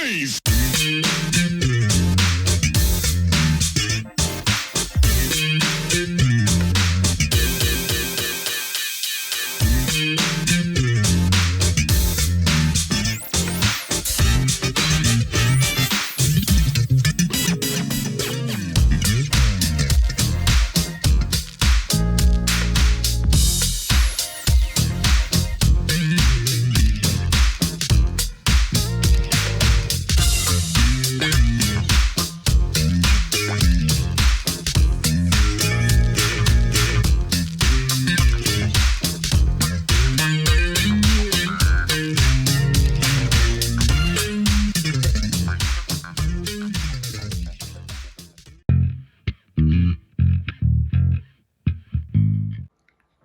bass.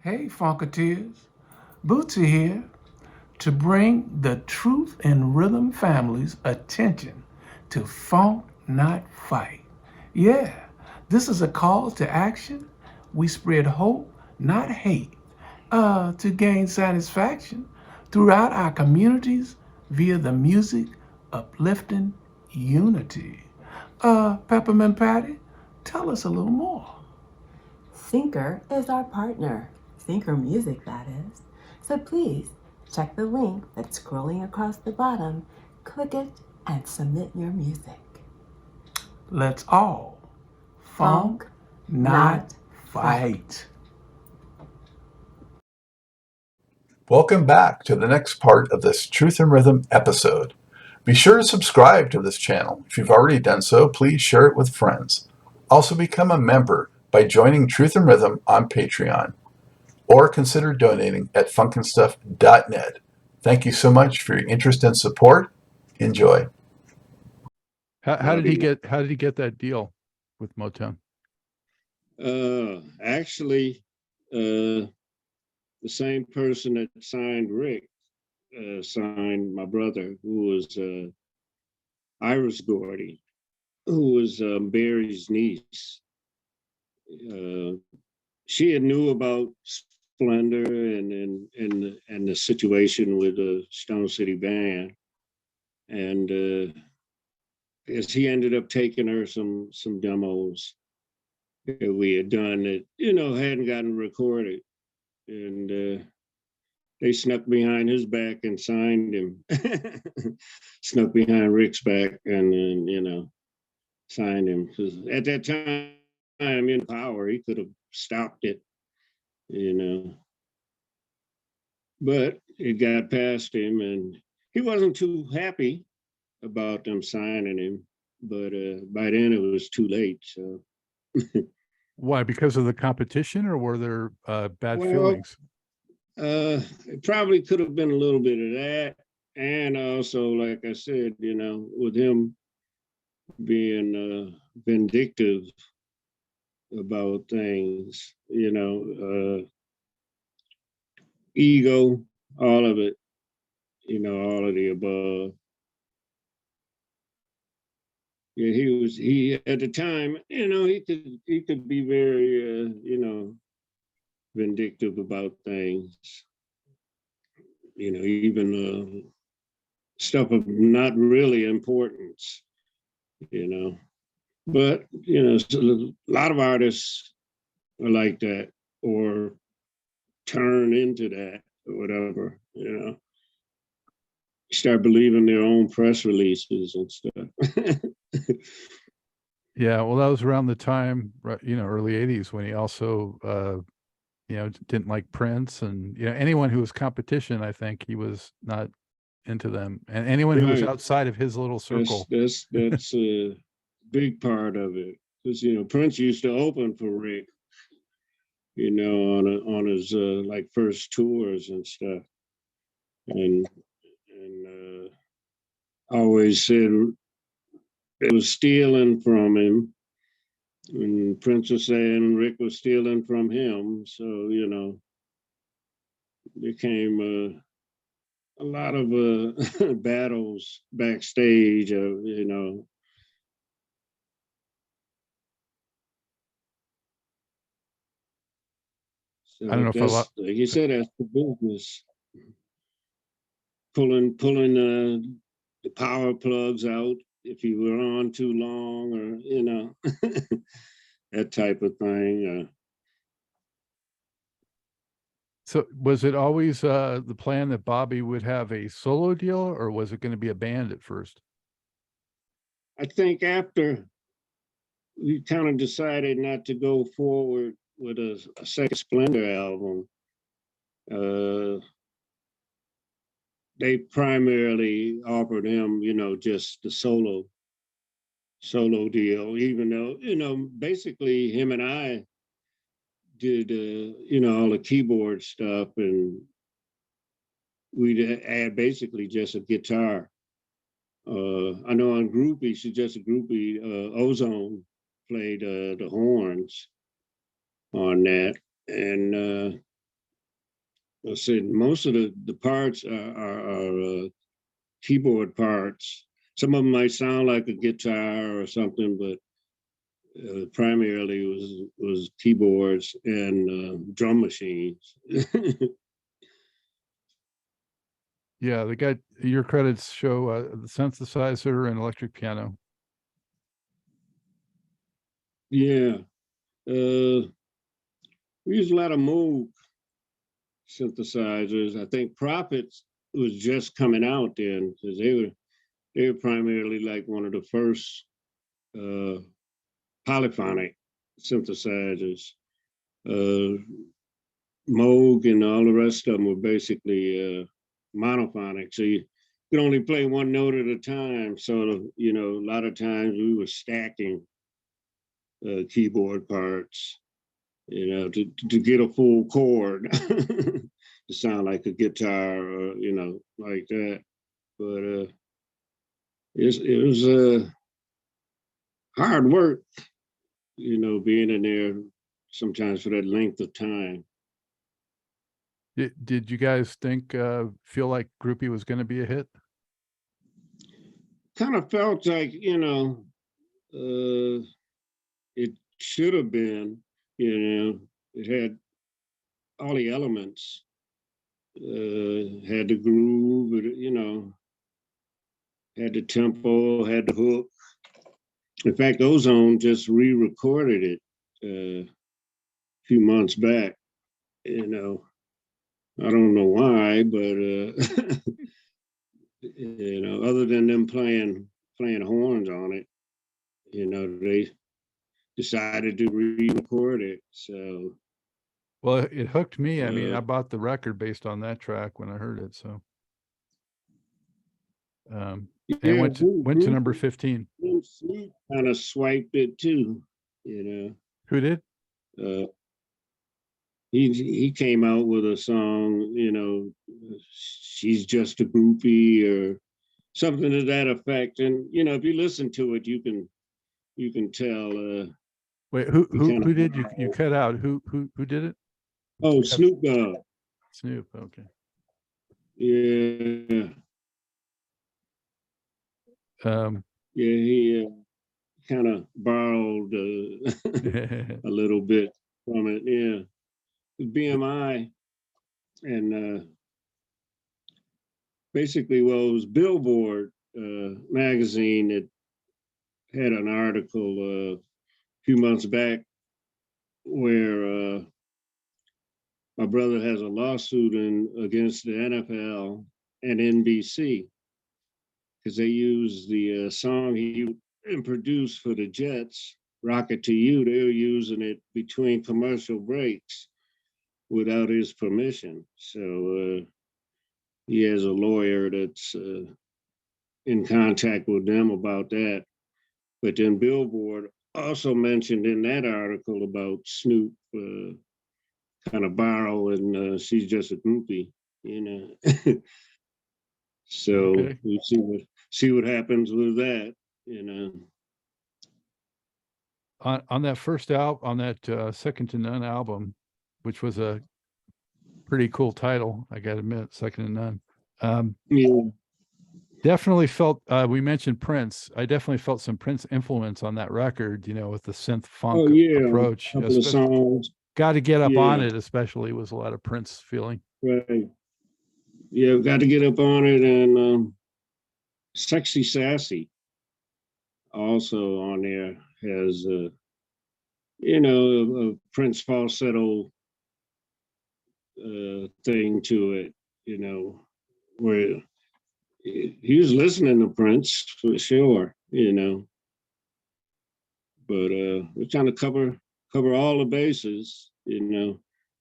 Hey, Funketeers, Bootsy here to bring the Truth and Rhythm family's attention to Funk Not Fight. Yeah, this is a call to action. We spread hope, not hate, to gain satisfaction throughout our communities via the music uplifting unity. Peppermint Patty, tell us a little more. Thinker is our partner. Thinker Music, that is. So please check the link that's scrolling across the bottom, click it, and submit your music. Let's all funk, not fight. Welcome back to the next part of this Truth and Rhythm episode. Be sure to subscribe to this channel. If you've already done so, please share it with friends. Also become a member by joining Truth and Rhythm on Patreon, or consider donating at funkinstuff.net. Thank you so much for your interest and support. Enjoy. How did he get that deal with Motown? Actually, the same person that signed Rick signed my brother, who was Iris Gordy, who was Barry's niece. She had knew about Splendor and the situation with the Stone City Band, and as he ended up taking her some demos that we had done that hadn't gotten recorded, and they snuck behind his back and signed him. Snuck behind Rick's back and then signed him, because at that time in power he could have stopped it. But it got past him, and he wasn't too happy about them signing him. But by then it was too late. So why? Because of the competition, or were there bad feelings? It probably could have been a little bit of that, and also, like I said, with him being vindictive about things, ego, all of it, all of the above. Yeah, he at the time, he could be very, vindictive about things, even stuff of not really importance, But, a lot of artists are like that, or turn into that, or whatever, Start believing their own press releases and stuff. Yeah, well, that was around the time, early 80s, when he also, didn't like Prince, and, anyone who was competition, I think he was not into them. And anyone who was outside of his little circle. That's a big part of it. Because, Prince used to open for Rick, on his first tours and stuff. And always said it was stealing from him, and Prince was saying Rick was stealing from him. So there came a lot of battles backstage. So I don't know if like you said, that's the business. Pulling the power plugs out if you were on too long, or that type of thing. So was it always the plan that Bobby would have a solo deal, or was it going to be a band at first? I think after we kind of decided not to go forward with a second Splendor album, they primarily offered him, just the solo deal, even though, basically him and I did, all the keyboard stuff, and we'd add basically just a guitar. I know on Groupie, she's just a Groupie, Ozone played the horns on that. And I said most of the parts are keyboard parts. Some of them might sound like a guitar or something, but primarily was keyboards and drum machines. Yeah, your credits show the synthesizer and electric piano. Yeah. We used a lot of Moog synthesizers. I think Prophets was just coming out then, because they were primarily like one of the first polyphonic synthesizers. Moog and all the rest of them were basically monophonic, so you could only play one note at a time. So a lot of times we were stacking keyboard parts, to get a full chord to sound like a guitar, or like that. But it was hard work, being in there sometimes for that length of time. Did you guys feel like Groupie was going to be a hit? Kind of felt like, it should have been, it had all the elements, had the groove, had the tempo, had the hook. In fact, Ozone just re-recorded it a few months back. I don't know why, but other than them playing horns on it, they decided to re-record it. So, well, it hooked me. I mean, I bought the record based on that track when I heard it. So, and went to number 15. Snoop kind of swiped it too. Who did? He came out with a song, she's just a groupie or something to that effect. And if you listen to it, you can tell. Wait, who did you cut out? Who did it? Oh, Snoop Dogg. Snoop, okay. Yeah. He kind of borrowed a little bit from it. Yeah. BMI and basically, it was Billboard magazine that had an article a few months back where my brother has a lawsuit against the NFL and NBC because they used the song he produced for the Jets, "Rocket to You." They were using it between commercial breaks without his permission. So he has a lawyer that's in contact with them about that. But then Billboard also mentioned in that article about Snoop kind of borrowing "She's Just a Groupie," So okay. We see what happens with that, On that first album, on that Second to None album, which was a pretty cool title, I gotta admit, Second to None. Yeah. Definitely felt, we mentioned Prince. I definitely felt some Prince influence on that record, with the synth-funk approach. A couple of songs. Got to Get Up on It, especially, was a lot of Prince feeling. Right. Yeah, Got to Get Up on It, and Sexy Sassy also on there has a Prince falsetto thing to it, where he was listening to Prince for sure, but we're trying to cover all the bases,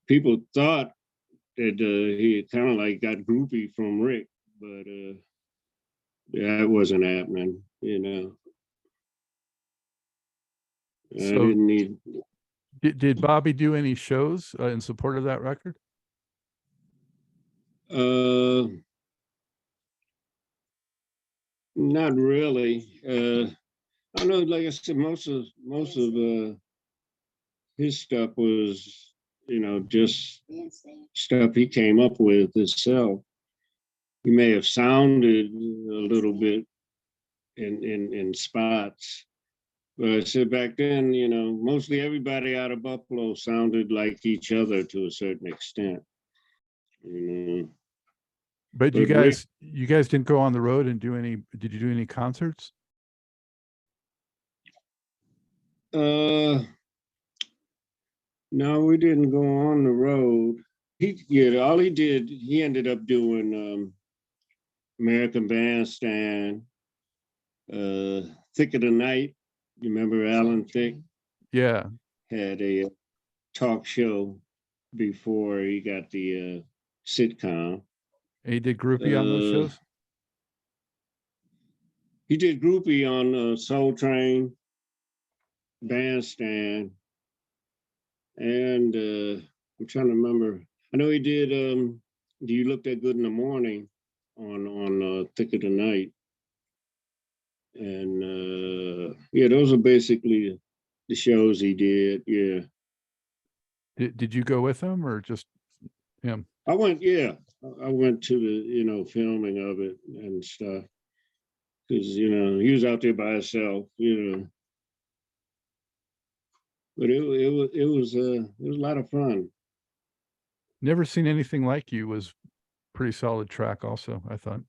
People thought that he kind of like got Groupie from Rick, but that wasn't happening, I So didn't need. did Bobby do any shows in support of that record? Not really. I know, like I said, most of his stuff was, just stuff he came up with himself. He may have sounded a little bit in spots, but I said back then, mostly everybody out of Buffalo sounded like each other to a certain extent. But But you guys didn't go on the road and did you do any concerts? No, we didn't go on the road. All he did, he ended up doing American Bandstand, Thick of the Night. You remember Alan Thicke? Yeah. Had a talk show before he got the sitcom. And he did Groupie on those shows? He did Groupie on Soul Train, Bandstand, and I'm trying to remember. I know he did Do You Look That Good in the Morning on Thick of the Night. And those are basically the shows he did. Yeah. Did you go with him or just him? I went to the, filming of it and stuff. Because, he was out there by himself, But it was a lot of fun. Never Seen Anything Like You was pretty solid track also, I thought.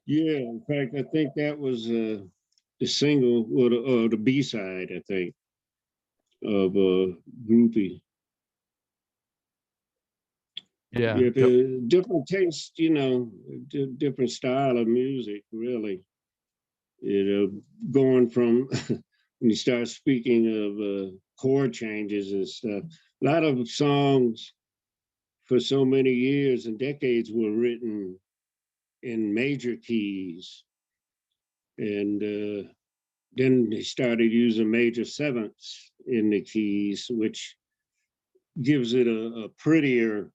Yeah, in fact, I think that was the single or the B-side, I think, of Groupie. Yeah. Different taste, different style of music, really. Going from when you start speaking of chord changes and stuff, a lot of songs for so many years and decades were written in major keys. And then they started using major sevenths in the keys, which gives it a prettier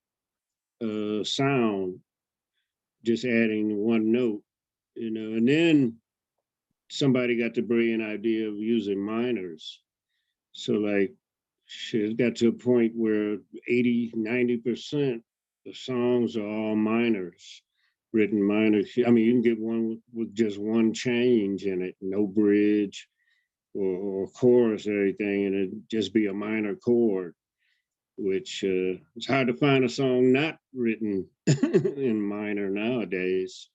sound, just adding one note, and then somebody got the brilliant idea of using minors. So like, it got to a point where 80-90% of songs are all minors, written minor. I mean, you can get one with just one change in it, no bridge or chorus or anything, and it'd just be a minor chord, which it's hard to find a song not written in minor nowadays.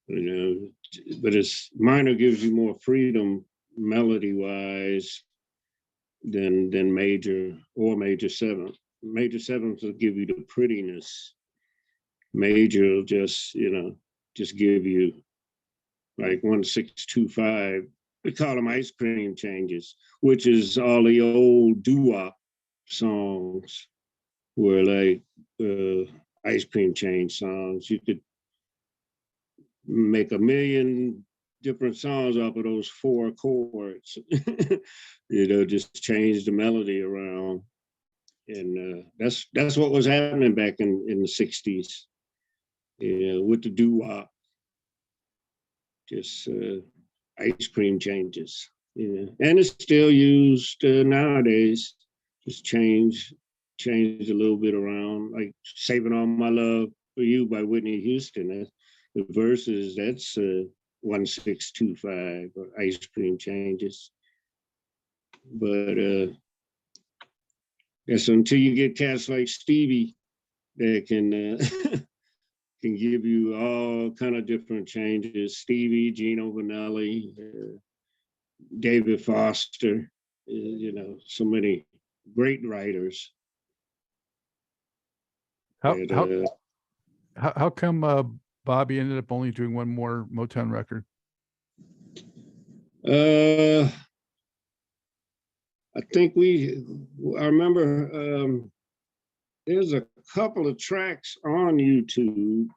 But it's minor gives you more freedom melody wise than major or major seventh. Major sevenths will give you the prettiness. Major will just give you like 1-6-2-5. We call them ice cream changes, which is all the old doo-wop songs were like ice cream change songs. You could make a million different songs off of those 4 chords, just change the melody around. And that's what was happening back in the 60s, with the doo-wop, just ice cream changes, and it's still used nowadays, just changed a little bit around, like Saving All My Love for You by Whitney Houston. The verses, that's 1-6-2-5 or ice cream changes. But that's until you get cats like Stevie that can can give you all kind of different changes. Stevie, Gino Vanelli, David Foster, you know, so many great writers. How that, how come Bobby ended up only doing one more Motown record? I think I remember there's a couple of tracks on YouTube,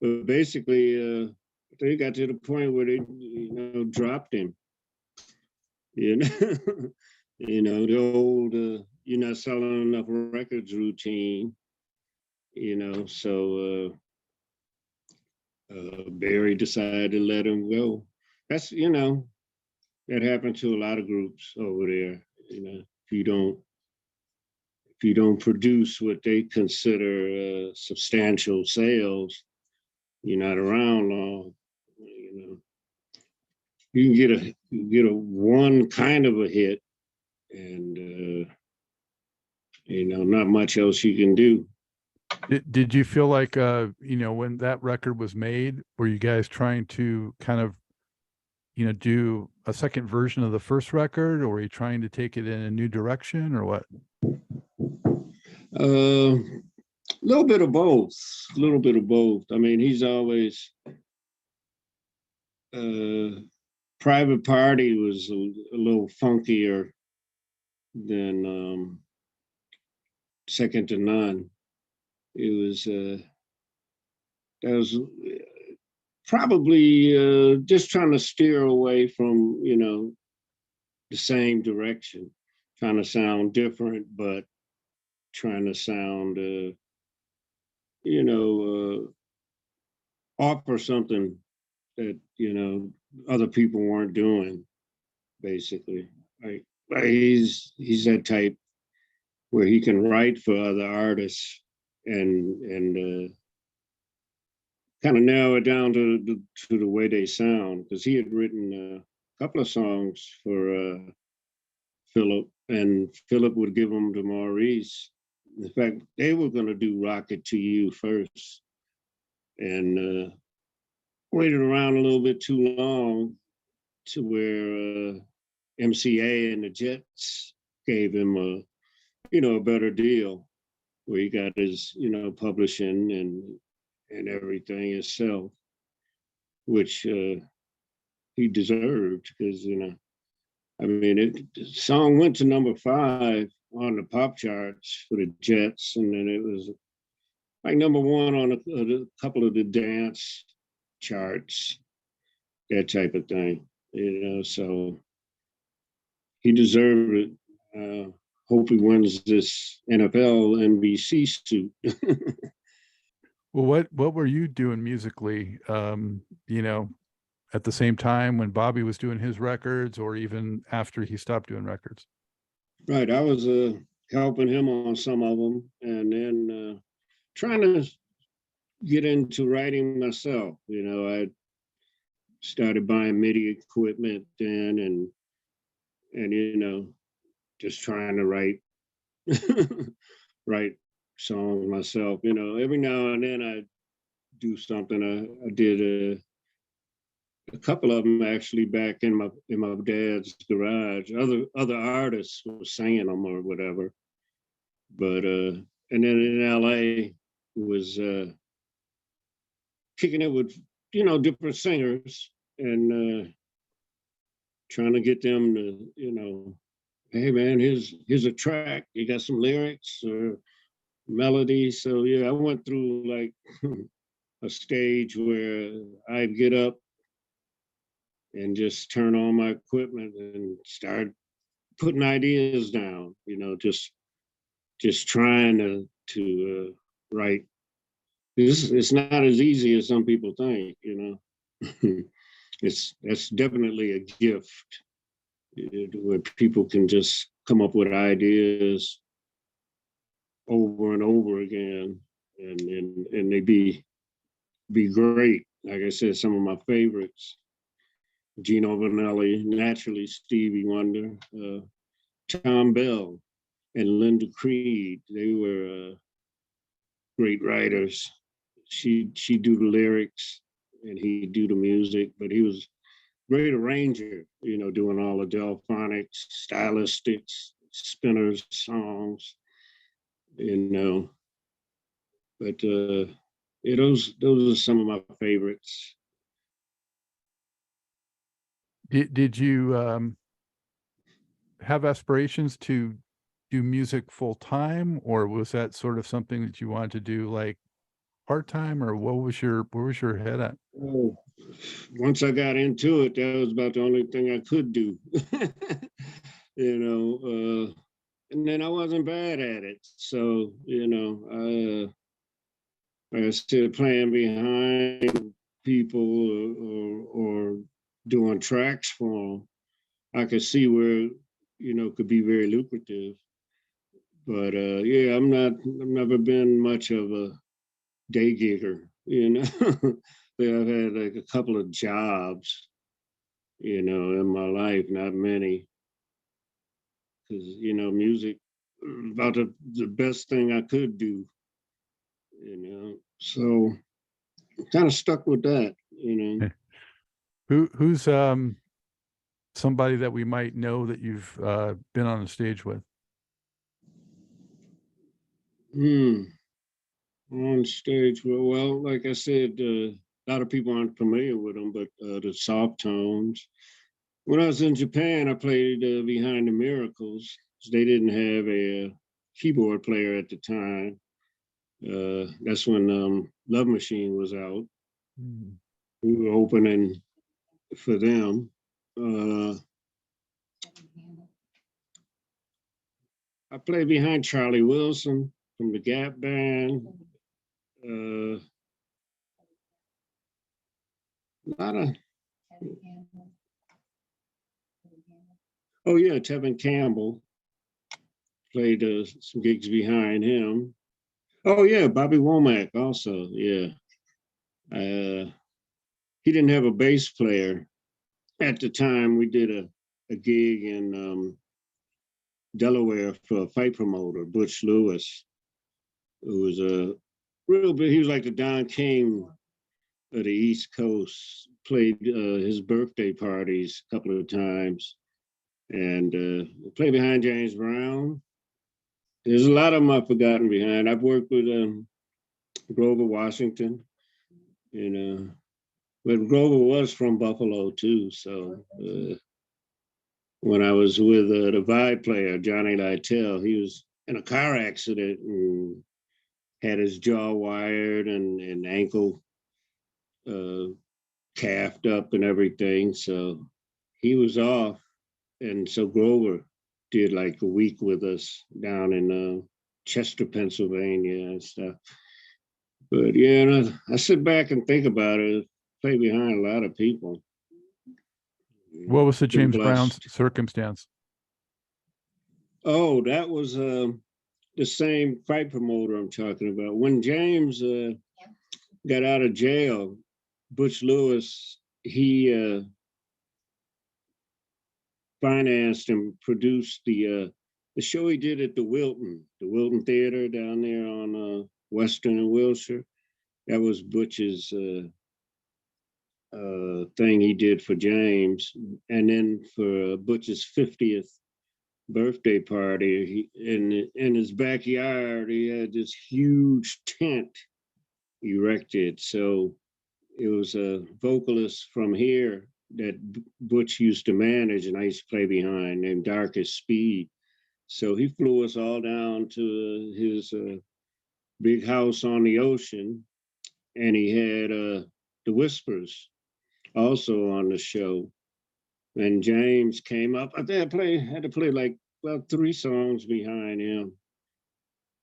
but basically they got to the point where they, you know, dropped him. You know, you know, the old you're not selling enough records routine. You know, so Barry decided to let him go. That's, you know, that happened to a lot of groups over there. You know, if you don't produce what they consider substantial sales, you're not around long. You know, you can get a one kind of a hit, and you know, not much else you can do. Did you feel like you know, when that record was made, were you guys trying to kind of, you know, do a second version of the first record, or were you trying to take it in a new direction, or what? A little bit of both. A little bit of both. I mean, he's always Private Party was a little funkier than Second to None. It was that was probably just trying to steer away from, you know, the same direction, trying to sound different, but trying to sound, you know, offer something that, you know, other people weren't doing, basically. Like he's that type where he can write for other artists and kind of narrow it down to the way they sound, because he had written a couple of songs for Philip, and Philip would give them to Maurice. In fact, they were going to do Rocket to You first, and waited around a little bit too long to where MCA and the Jets gave him a, you know, a better deal, where he got his, you know, publishing and everything himself, which he deserved, because, you know, I mean, the song went to #5 on the pop charts for the Jets, and then it was like #1 on a couple of the dance charts, that type of thing, you know. So he deserved it. Hope he wins this NFL NBC suit. Well, what were you doing musically, you know, at the same time when Bobby was doing his records, or even after he stopped doing records? Right, I was helping him on some of them, and then trying to get into writing myself. You know, I started buying MIDI equipment then, and you know, just trying to write write songs myself. You know, every now and then I do something. I did a couple of them actually back in my dad's garage. Other artists were singing them or whatever. But and then in LA was kicking it with, you know, different singers, and trying to get them to, you know, hey man, here's a track. You got some lyrics or melody. So yeah, I went through like a stage where I'd get up and just turn on my equipment and start putting ideas down, you know, just trying to write. It's not as easy as some people think, you know. That's definitely a gift, where people can just come up with ideas over and over again, and they be great. Like I said, some of my favorites: Gino Vanelli, naturally Stevie Wonder, Tom Bell, and Linda Creed. They were great writers. she do the lyrics and he do the music, but he was great arranger, you know, doing all the delphonics, stylistics, spinners, songs, you know. But yeah, those are some of my favorites. Did you have aspirations to do music full time, or was that sort of something that you wanted to do like part time, or where was your head at? Oh, once I got into it, that was about the only thing I could do. You know, and then I wasn't bad at it. So, you know, like I said, playing behind people or doing tracks for them, I could see where, you know, could be very lucrative. But yeah, I've never been much of a day gigger, you know. I've had like a couple of jobs, you know, in my life, not many. Because, you know, music about the best thing I could do, you know. So kind of stuck with that, you know. Who's somebody that we might know that you've been on a stage with? Hmm. On stage, well, like I said, a lot of people aren't familiar with them, but the soft tones. When I was in Japan, I played behind the Miracles. They didn't have a keyboard player at the time. That's when Love Machine was out. Mm. We were opening for them. I played behind Charlie Wilson from the Gap Band. A lot of, oh yeah, Tevin Campbell. Played some gigs behind him. Oh yeah, Bobby Womack also. Yeah, he didn't have a bass player at the time. We did a gig in Delaware for a fight promoter, Butch Lewis, who was a real big. He was like the Don King of the East Coast. Played his birthday parties a couple of times, and played behind James Brown. There's a lot of them I've forgotten behind. I've worked with Grover Washington, you know, but Grover was from Buffalo too. So when I was with the vibe player, Johnny Lytle, he was in a car accident and had his jaw wired and ankle calfed up and everything. So he was off. And so Grover did like a week with us down in Chester, Pennsylvania and stuff. But yeah, I sit back and think about it. Play behind a lot of people. What was the Been James Brown's blessed. circumstance? Oh, that was the same fight promoter I'm talking about. When James got out of jail, Butch Lewis, he financed and produced the show he did at the Wilton Theater down there on Western and Wilshire. That was Butch's thing he did for James. And then for Butch's 50th birthday party, in his backyard, he had this huge tent erected. So it was a vocalist from here that Butch used to manage and I used to play behind, named Darkest Speed. So he flew us all down to his big house on the ocean, and he had the Whispers also on the show. And James came up. I think had to play like about 3 songs behind him.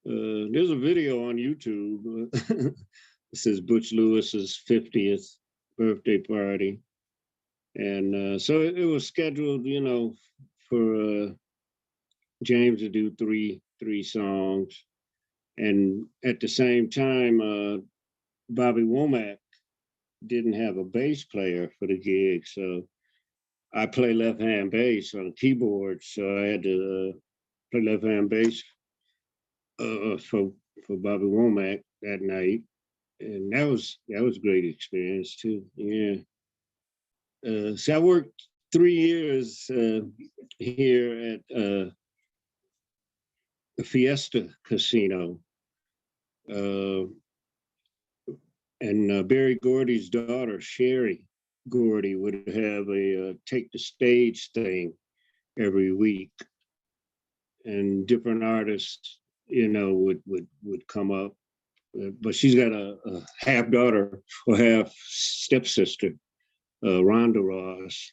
There's a video on YouTube. It says Butch Lewis's 50th birthday party. And so it was scheduled, you know, for James to do three songs. And at the same time, Bobby Womack didn't have a bass player for the gig. So I play left-hand bass on a keyboard. So I had to play left-hand bass for Bobby Womack that night. and that was a great experience too. Yeah. So I worked 3 years here at the Fiesta Casino, uh, and Barry Gordy's daughter Sherry Gordy would have a take the stage thing every week, and different artists, would come up. But she's got a half daughter or half stepsister, Rhonda Ross,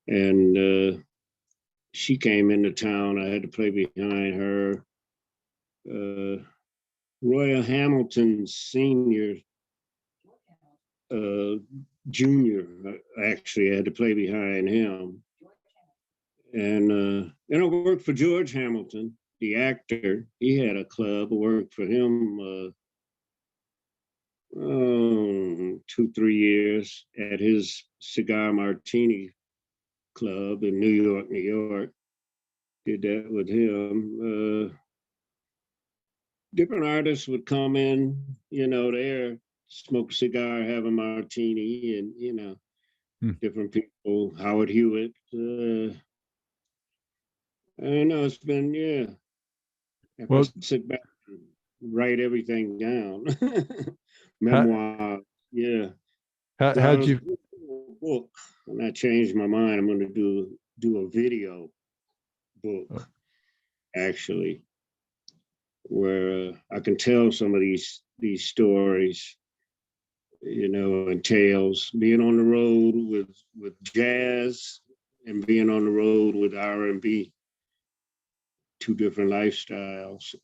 and she came into town. I had to play behind her. Royal Hamilton Senior, Junior, actually, I had to play behind him. And I worked for George Hamilton, the actor. He had a club. I worked for him 2-3 years at his Cigar Martini Club in New York, New York. Did that with him. Different artists would come in, there, smoke a cigar, have a martini, and, different people, Howard Hewitt. I know it's been, yeah. If I sit back and write everything down, memoir, yeah. How'd you? Book, and I changed my mind. I'm going to do a video book, actually, where I can tell some of these stories, and tales. Being on the road with jazz and being on the road with R&B, two different lifestyles.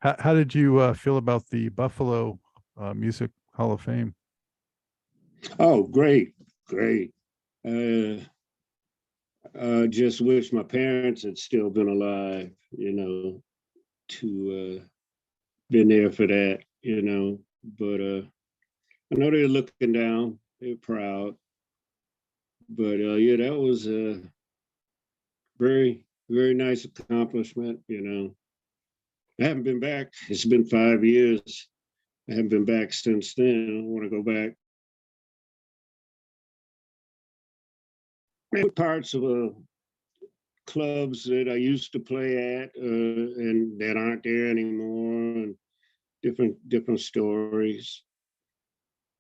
How did you feel about the Buffalo Music Hall of Fame? Oh, great. Just wish my parents had still been alive, to been there for that, But I know they're looking down. They're proud. But yeah, that was a very, very nice accomplishment, I haven't been back. It's been 5 years. I haven't been back since then. I want to go back. Maybe parts of clubs that I used to play at and that aren't there anymore, and different stories.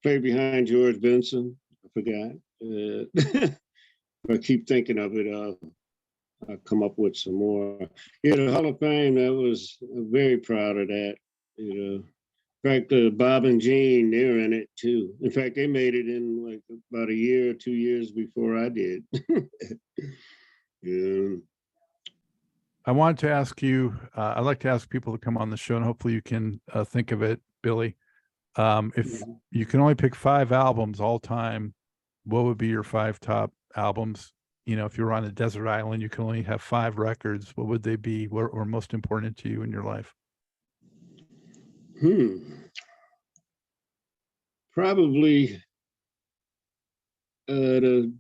Played behind George Benson. I forgot. I keep thinking of it. I'll come up with some more. Yeah, the Hall of Fame, I'm very proud of that. In fact, Bob and Jean, they're in it too. In fact, they made it in like about a year or 2 years before I did. Yeah. I wanted to ask you, I'd like to ask people to come on the show, and hopefully you can think of it, Billy. If you can only pick 5 albums all time, what would be your 5 top albums? If you were on a desert island, you can only have 5 records. What would they be? What were most important to you in your life? Probably the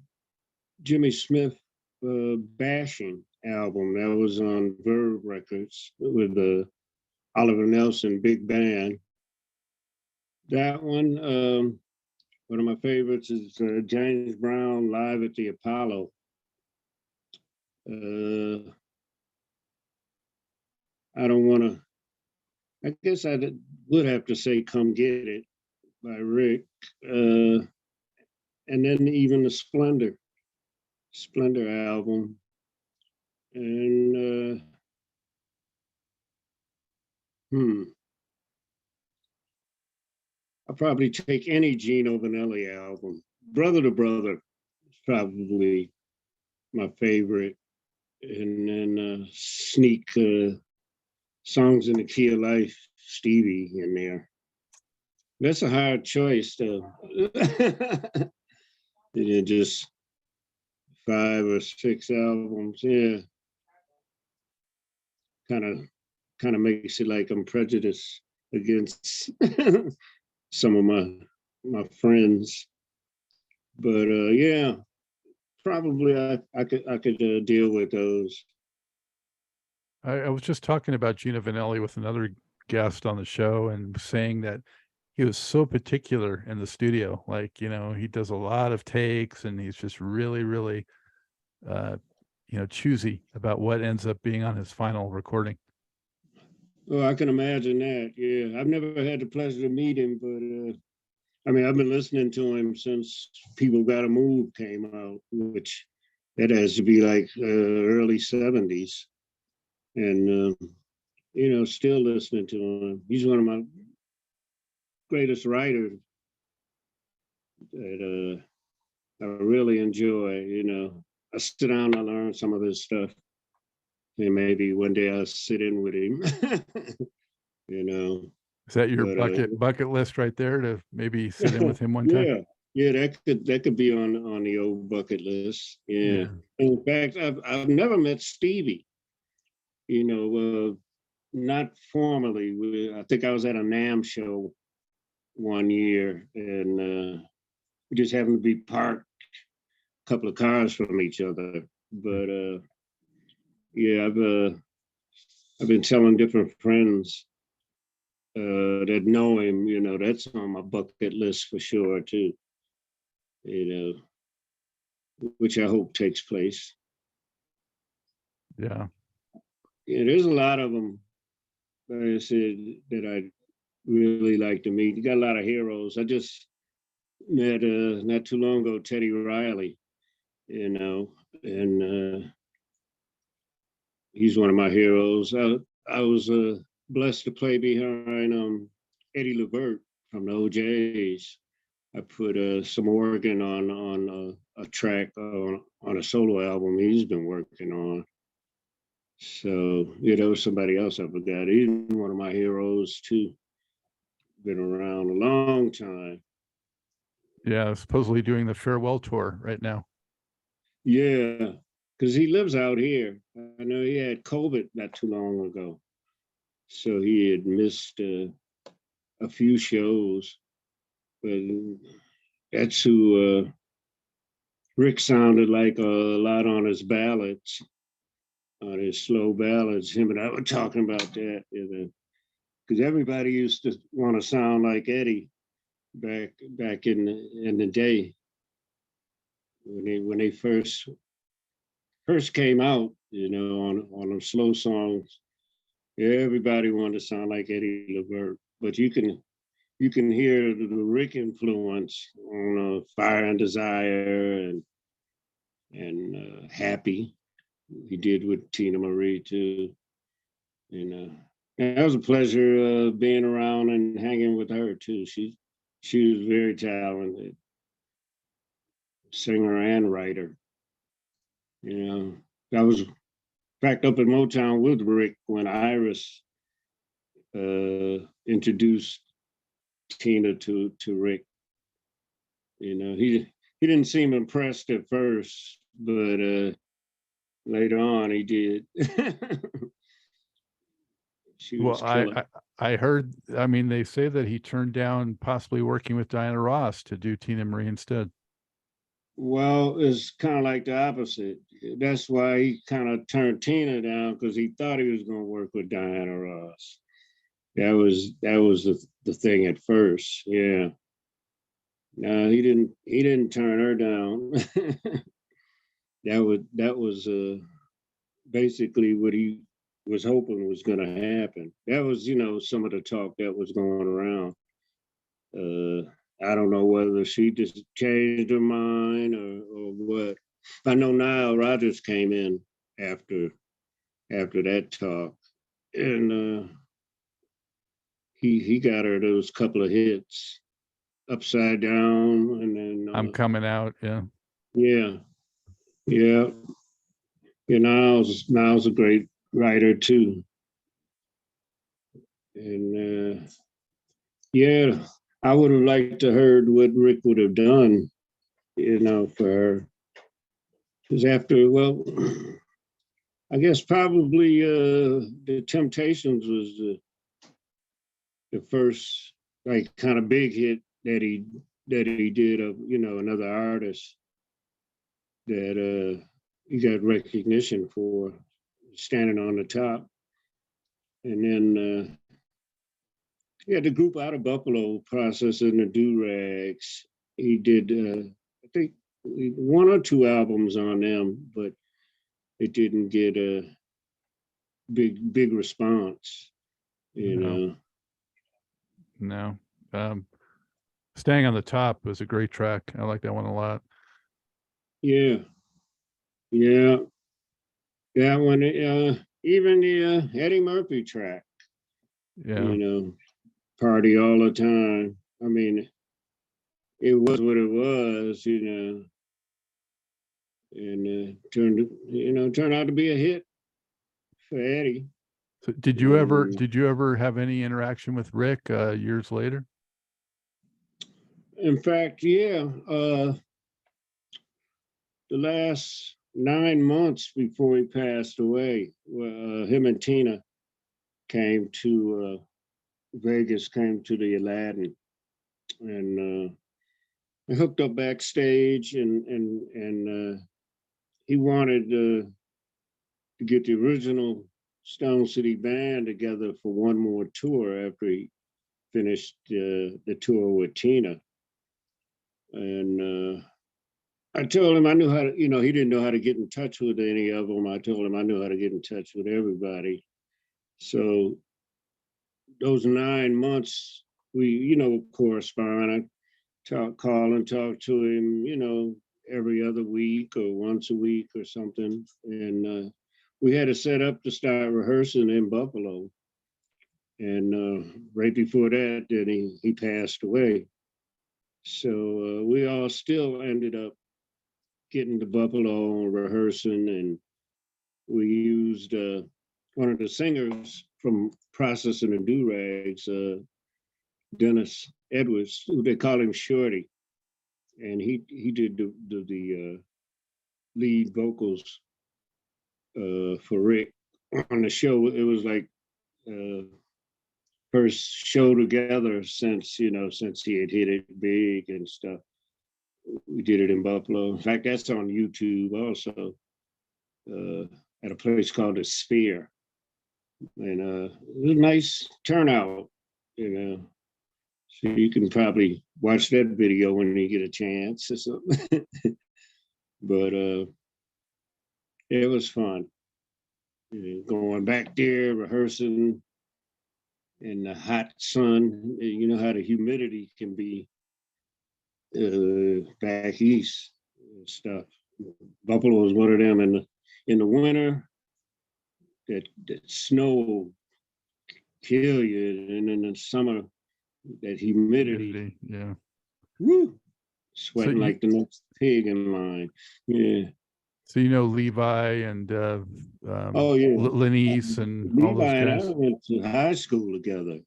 Jimmy Smith Bashing album that was on Verve Records with the Oliver Nelson Big Band. That one of my favorites is James Brown Live at the Apollo. I don't want to, I guess I would have to say Come Get It by Rick. And then even the Splendor album. And I'll probably take any Gino Vanelli album. Brother to Brother is probably my favorite. And then sneak Songs in the Key of Life, Stevie in there. That's a hard choice, though. Just 5 or 6 albums, yeah. Kind of makes it like I'm prejudiced against some of my friends, but yeah, probably I could deal with those. I was just talking about Gino Vanelli with another guest on the show and saying that he was so particular in the studio. Like, you know, he does a lot of takes and he's just really, really, you know, choosy about what ends up being on his final recording. Oh, I can imagine that. Yeah, I've never had the pleasure to meet him, but I mean, I've been listening to him since People Gotta Move came out, which that has to be like early 70s. And, you know, still listening to him. He's one of my greatest writers that I really enjoy. You know, I sit down and learn some of his stuff. And maybe one day I'll sit in with him, you know. Is that your But bucket list right there to maybe sit in with him one time? yeah, yeah, that could be on the old bucket list. Yeah. Yeah. In fact, I've never met Stevie. You know, not formally. I think I was at a NAMM show one year, and we just happened to be parked a couple of cars from each other. But yeah, I've been telling different friends that know him. You know, that's on my bucket list for sure too. You know, which I hope takes place. Yeah. Yeah, there's a lot of them, like I said, that I really like to meet. You got a lot of heroes. I just met not too long ago Teddy Riley, you know, and he's one of my heroes. I was blessed to play behind Eddie Levert from the OJs. I put some organ on a track on a solo album he's been working on. So yeah, there was somebody else I forgot. He's one of my heroes too. Been around a long time. Yeah, supposedly doing the farewell tour right now. Yeah, because he lives out here. I know he had COVID not too long ago, so he had missed a few shows. But that's who Rick sounded like a lot on his ballads, on his slow ballads. Him and I were talking about that, because everybody used to want to sound like Eddie back in the day when they first came out, you know, on them slow songs. Everybody wanted to sound like Eddie Levert, but you can hear the Rick influence on Fire and Desire and Happy. He did with Tina Marie too. And it was a pleasure being around and hanging with her too. She was very talented singer and writer. You know, I was back up in Motown with Rick when Iris introduced Tina to Rick. You know, he didn't seem impressed at first, but later on he did. She was Well, killer. I heard, I mean, they say that he turned down possibly working with Diana Ross to do Tina Marie instead. Well, it's kind of like the opposite. That's why he kind of turned Tina down, because he thought he was going to work with Diana Ross. That was the thing at first. Yeah. No, he didn't turn her down. that was basically what he was hoping was going to happen. That was, you know, some of the talk that was going around. I don't know whether she just changed her mind or what. I know Nile Rodgers came in after that talk, and he got her those couple of hits, Upside Down, and then I'm coming out. Yeah. yeah, yeah. Yeah, Niles a great writer too, and yeah, I would have liked to heard what Rick would have done, you know, for her. Because after, well, I guess probably the Temptations was the first like kind of big hit that he did of, you know, another artist that he got recognition for, standing on the top. And then he had the group out of Buffalo processing the do-rags. He did, I think, 1 or 2 albums on them, but it didn't get a big response, you know. No. Staying on the Top was a great track. I like that one a lot. Yeah. That one, even the Eddie Murphy track, Yeah. you know, Party All the Time. I mean, it was what it was, you know, and turned out to be a hit for Eddie. So did you ever have any interaction with Rick years later? In fact, yeah, the last 9 months before he passed away, him and Tina came to Vegas, came to the Aladdin, and they hooked up backstage, and he wanted to get the original Stone City Band together for one more tour after he finished the tour with Tina. And I told him I knew how to, he didn't know how to get in touch with any of them. I told him I knew how to get in touch with everybody. So those 9 months, we, correspond. I call and talk to him, every other week or once a week or something. And we had it set up to start rehearsing in Buffalo. And right before that, then he passed away. So we all still ended up getting to Buffalo and rehearsing, and we used one of the singers from Processing the Do-Rags, Dennis Edwards, who they call him Shorty, and he did the lead vocals for Rick on the show. It was like first show together since he had hit it big and stuff. We did it in Buffalo. In fact, that's on YouTube also, at a place called the Sphere. And it was a nice turnout, So you can probably watch that video when you get a chance or something. But it was fun. Going back there, rehearsing in the hot sun. You know how the humidity can be back east and stuff. Buffalo was one of them in the winter. That snow kill you, and in the summer, that humidity. Yeah. Woo! Sweating like the next pig in line. Yeah. So Levi and oh yeah, Lenise and Levi all those and guys. I went to high school together.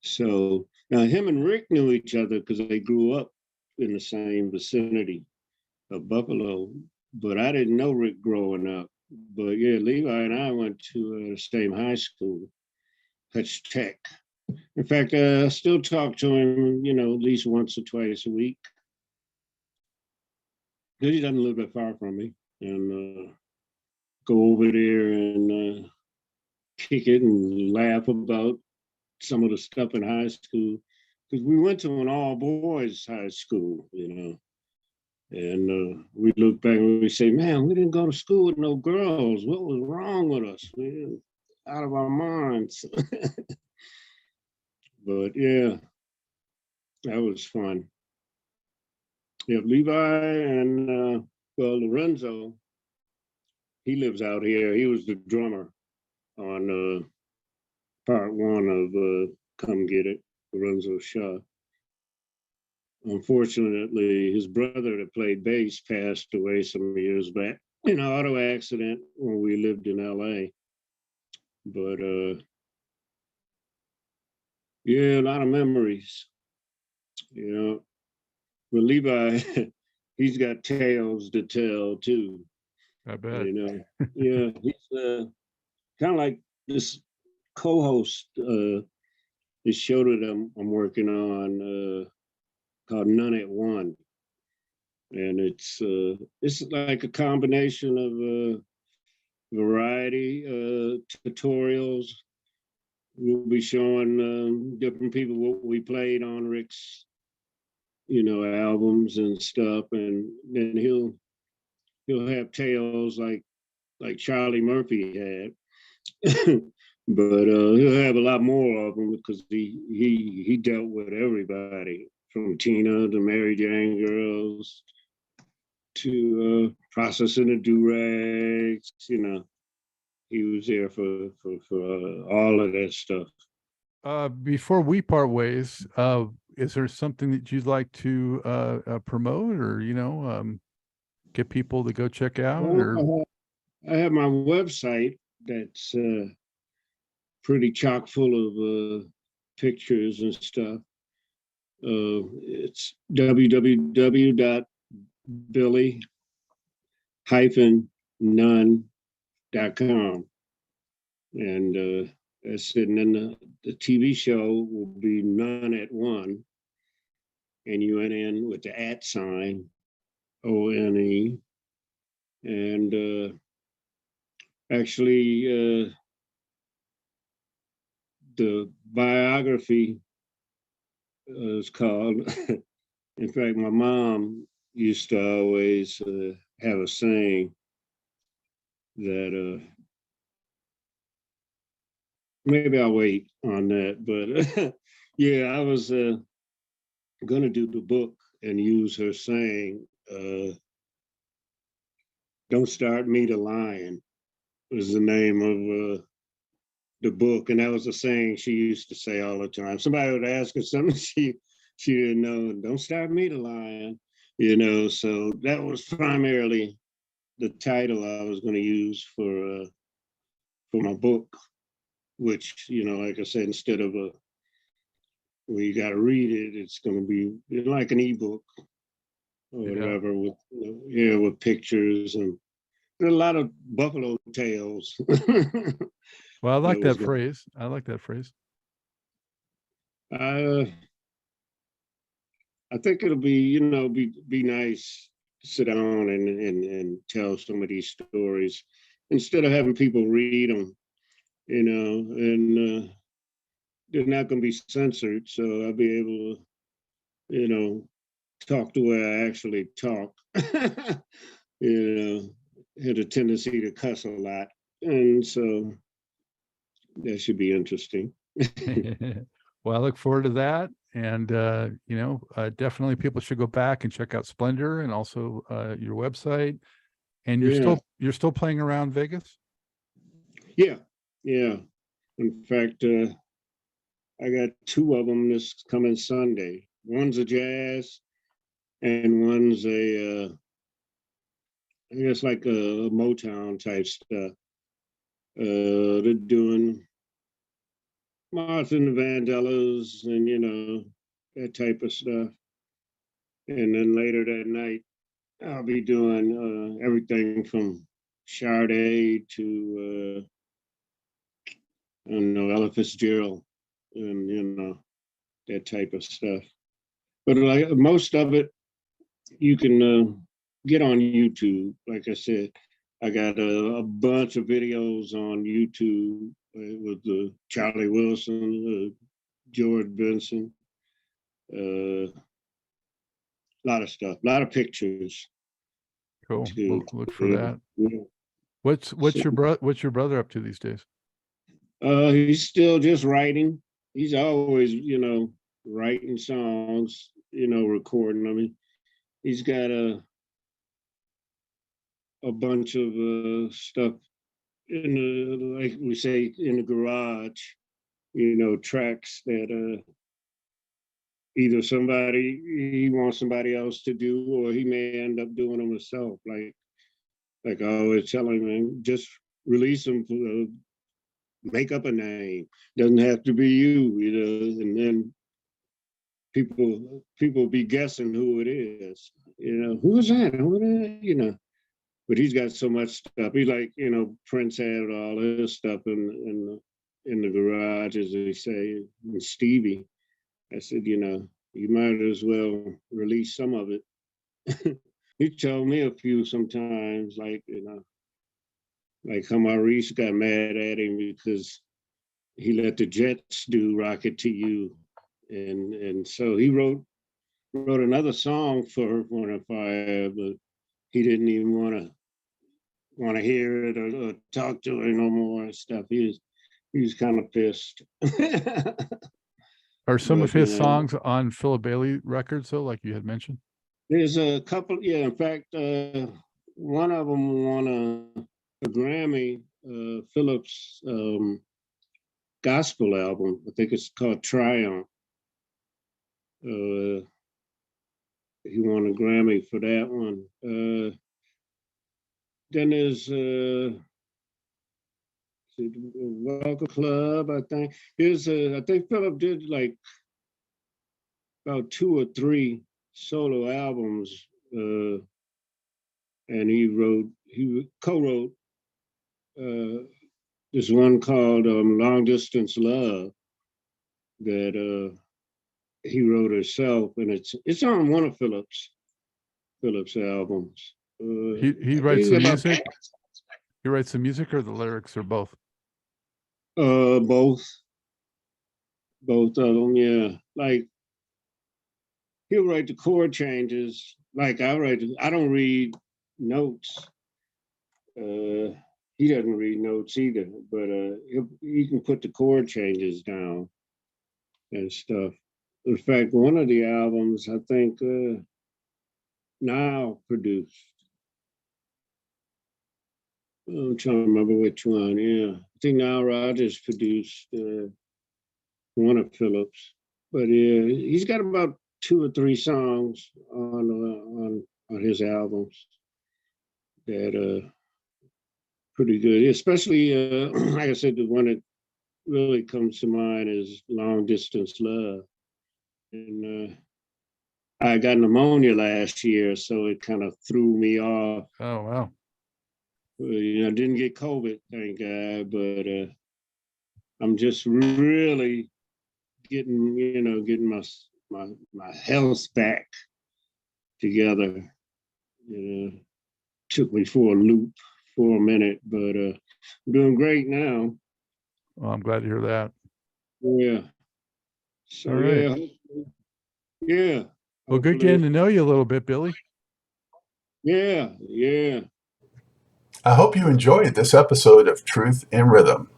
So now him and Rick knew each other because they grew up in the same vicinity of Buffalo. But I didn't know Rick growing up. But yeah, Levi and I went to the same high school, Hutch Tech. In fact, I still talk to him, at least once or twice a week. Because he doesn't live that far from me. And go over there and kick it and laugh about some of the stuff in high school. Because we went to an all-boys high school, And we look back and we say, man, we didn't go to school with no girls. What was wrong with us? We were out of our minds. But yeah, that was fun. Yeah, Levi and Lorenzo, he lives out here. He was the drummer on part 1 of Come Get It, Lorenzo Shaw. Unfortunately, his brother that played bass passed away some years back in an auto accident when we lived in LA. But yeah, a lot of memories. But Levi, he's got tales to tell too. I bet. Yeah, he's kind of like this co-host, this show that I'm working on called None at One, and it's like a combination of variety tutorials we'll be showing different people what we played on Rick's, albums and stuff, and then he'll have tales like Charlie Murphy had, but he'll have a lot more of them because he dealt with everybody from Tina to Mary Jane Girls to processing the do-rags. He was there for all of that stuff. Before we part ways, is there something that you'd like to promote, or get people to go check out? Well, I have my website that's pretty chock full of pictures and stuff. It's www.billy-nunn.com, and that's it. And then the TV show will be Nunn at One, NUNN with the @ sign, ONE, and actually the biography is called. In fact, my mom used to always have a saying that maybe I'll wait on that, but yeah, I was gonna do the book and use her saying, "Don't start me to lying," was the name of the book, and that was a saying she used to say all the time. Somebody would ask her something she didn't know, "Don't start me to lying," So that was primarily the title I was going to use for my book, which like I said, instead of where you got to read it, it's going to be like an ebook or whatever, with with pictures and a lot of buffalo tales. Well, I like that phrase. I like that phrase. I think it'll be, be nice to sit down and tell some of these stories instead of having people read them, and they're not going to be censored. So I'll be able to, talk the way I actually talk. Had a tendency to cuss a lot. And so that should be interesting. Well, I look forward to that. And, definitely people should go back and check out Splendor and also your website. And you're still playing around Vegas? Yeah. In fact, I got 2 of them this coming Sunday. One's a jazz and one's I guess like a Motown type stuff. They're doing Martha and the Vandellas and, that type of stuff. And then later that night, I'll be doing everything from Sade to, I don't know, Ella Fitzgerald and, that type of stuff. But like most of it, you can get on YouTube. Like I said, I got a bunch of videos on YouTube with Charlie Wilson, George Benson, a lot of stuff, a lot of pictures. Cool. We'll look for that. Yeah. What's your brother up to these days? He's still just writing. He's always, writing songs, recording. I mean, he's got a bunch of stuff in the, like we say, in the garage, tracks that either he wants somebody else to do, or he may end up doing them himself. Like I always tell him, man, just release them, make up a name. Doesn't have to be you, and then people be guessing who it is. Who is that? Who is that? But he's got so much stuff. He's like, Prince had all his stuff in the garage, as they say. And Stevie, I said, you might as well release some of it. He told me a few sometimes, like how Maurice got mad at him because he let the Jets do "Rocket to You," and so he wrote another song for One on Fire, but he didn't even want to hear it or talk to her no more and stuff. He was kind of pissed. Are some But, of his songs on Philip Bailey records, though, like you had mentioned? There's a couple, yeah. In fact, one of them won a Grammy, Philip's gospel album. I think it's called Triumph. He won a Grammy for that one. Then there's Welcome Club, I think. I think Philip did like about 2 or 3 solo albums, and he co-wrote this one called Long Distance Love that he wrote himself, and it's on one of Philip's albums. He writes the music. He writes the music or the lyrics or both? Both of them, yeah. Like he'll write the chord changes. Like I don't read notes. He doesn't read notes either, but he can put the chord changes down and stuff. In fact, one of the albums I think Now produced. I'm trying to remember which one. Yeah, I think Nile Rodgers produced one of Philip's, but yeah, he's got about 2 or 3 songs on his albums that pretty good. Especially like I said, the one that really comes to mind is Long Distance Love, and I got pneumonia last year, so it kind of threw me off. Oh, wow. I didn't get COVID, thank God, but I'm just really getting my health back together. Took me for a loop for a minute, but I'm doing great now. Well, I'm glad to hear that. Yeah. So all right. Yeah. Well, good getting to know you a little bit, Billy. Yeah. I hope you enjoyed this episode of Truth in Rhythm.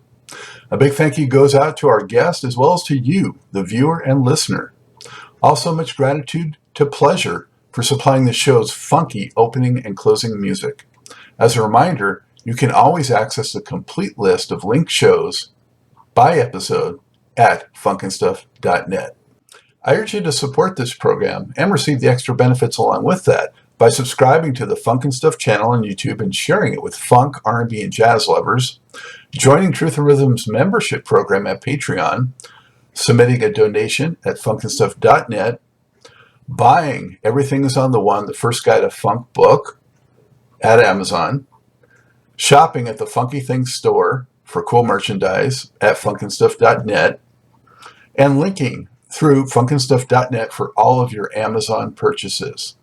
A big thank you goes out to our guest as well as to you, the viewer and listener. Also, much gratitude to Pleasure for supplying the show's funky opening and closing music. As a reminder, you can always access the complete list of linked shows by episode at funkandstuff.net. I urge you to support this program and receive the extra benefits along with that by subscribing to the Funk and Stuff channel on YouTube and sharing it with funk, R&B, and jazz lovers, joining Truth and Rhythm's membership program at Patreon, submitting a donation at funkandstuff.net, buying Everything is on the One, the First Guide to Funk book at Amazon, shopping at the Funky Things store for cool merchandise at funkandstuff.net, and linking through funkandstuff.net for all of your Amazon purchases.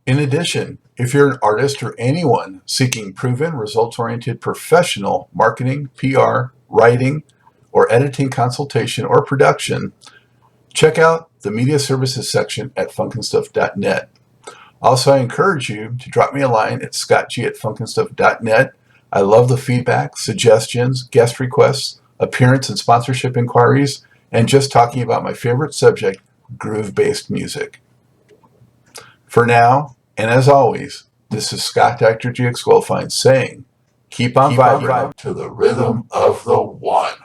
In addition, if you're an artist or anyone seeking proven, results-oriented professional marketing, PR, writing, or editing consultation or production, check out the media services section at funkandstuff.net. Also, I encourage you to drop me a line at scottg@funkandstuff.net. I love the feedback, suggestions, guest requests, appearance and sponsorship inquiries, and just talking about my favorite subject, groove-based music. For now, and as always, this is Scott Dr. GX Goldfine saying, keep on vibing to the rhythm of the one.